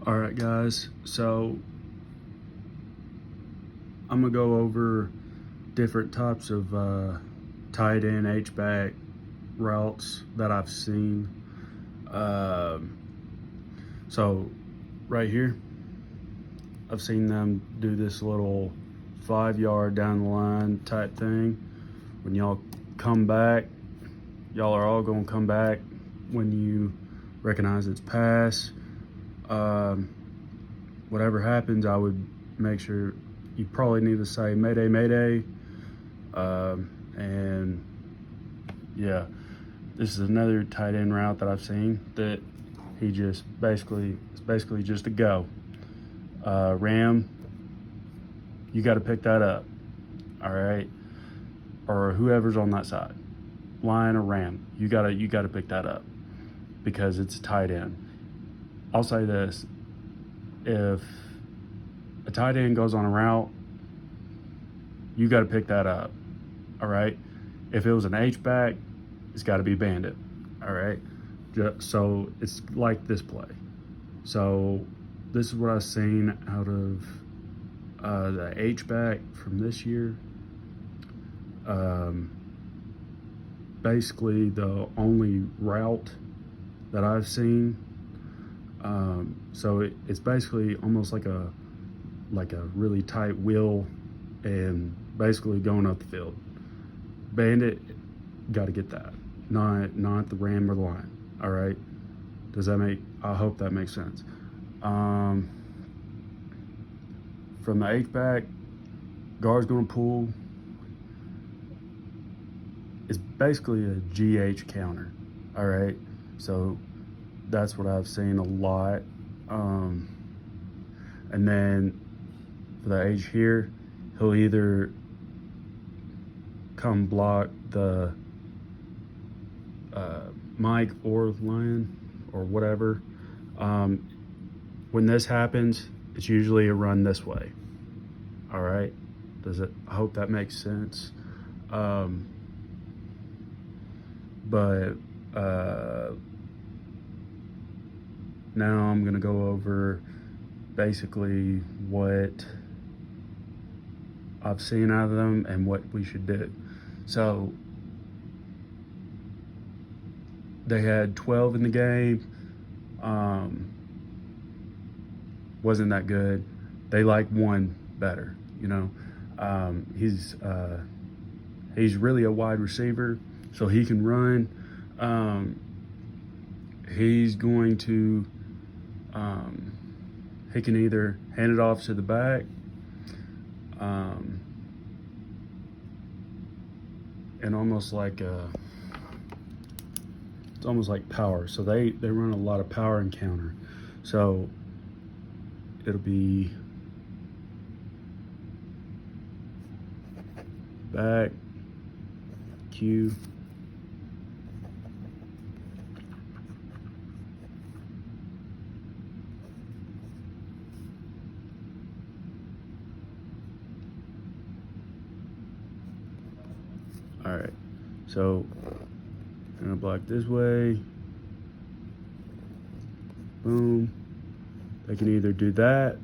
All right, guys. So I'm gonna go over different types of tight end H-back routes that I've seen. Um, so right here, I've seen them do this little 5 yard down the line type thing. When y'all come back, y'all are all gonna come back when you recognize it's pass. Um, Whatever happens, I would make sure you probably need to say Mayday, Mayday. And yeah, this is another tight end route that I've seen that he just it's basically just a go. Ram, you got to pick that up, all right, or whoever's on that side, Lion or Ram, you gotta pick that up because it's a tight end. I'll say this: if a tight end goes on a route, you got to pick that up, all right. If it was an H-back, it's got to be Bandit, all right. So it's like this play. So this is what I've seen out of the H-back from this year. Basically the only route that I've seen. So it's basically almost like a really tight wheel and basically going up the field. Bandit got to get that, not the Ram or the Lion. All right. I hope that makes sense. From the H-back, guard's going to pull. It's basically a GH counter. All right. So that's what I've seen a lot. And then for the H here, he'll either come block the Mike or Lion or whatever. When this happens, it's usually a run this way. All right. I hope that makes sense. But now I'm gonna go over basically what I've seen out of them and what we should do. So they had 12 in the game. Wasn't that good. They like one better, you know. He's really a wide receiver, so he can run. He's going to he can either hand it off to the back, and almost like it's almost like power. So they run a lot of power and counter. So it'll be back, Q, all right. So I'm gonna block this way. Boom. They can either do that,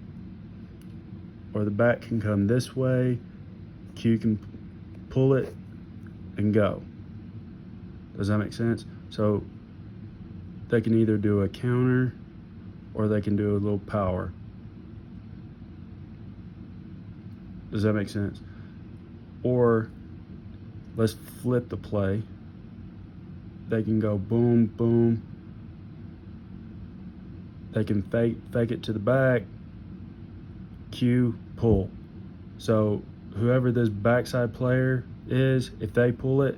or the back can come this way. Q can pull it and go. Does that make sense? So they can either do a counter or they can do a little power. Does that make sense? Or let's flip the play. They can go boom, boom. They can fake it to the back, Q, pull. So whoever this backside player is, if they pull it,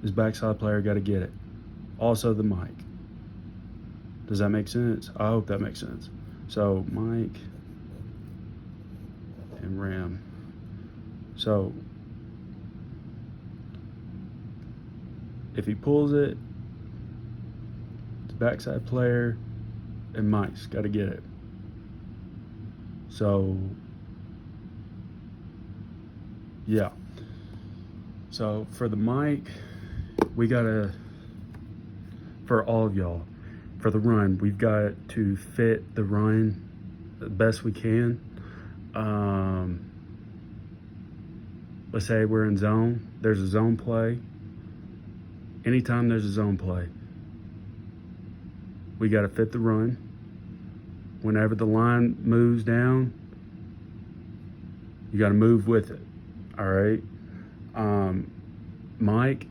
this backside player got to get it. Also the Mike. Does that make sense? I hope that makes sense. So Mike and Ram. So if he pulls it, the backside player and Mike's got to get it. So yeah. So for the Mike, we gotta, for all of y'all, for the run, we've got to fit the run the best we can. Let's say we're in zone, there's a zone play. Anytime there's a zone play, we got to fit the run. Whenever the line moves down, you got to move with it. All right. Mike,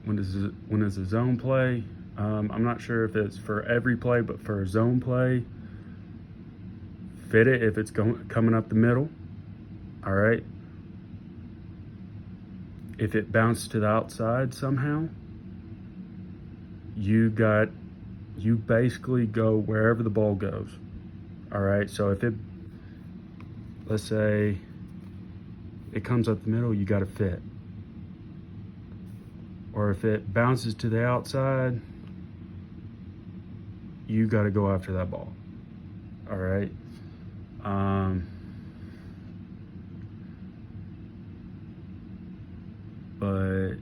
when it's a zone play, I'm not sure if it's for every play, but for a zone play, fit it if it's coming up the middle. All right. If it bounced to the outside somehow, you basically go wherever the ball goes. All right. So if let's say it comes up the middle, you got to fit. Or if it bounces to the outside, you got to go after that ball. All right. But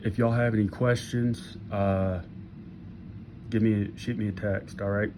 if y'all have any questions, shoot me a text. All right.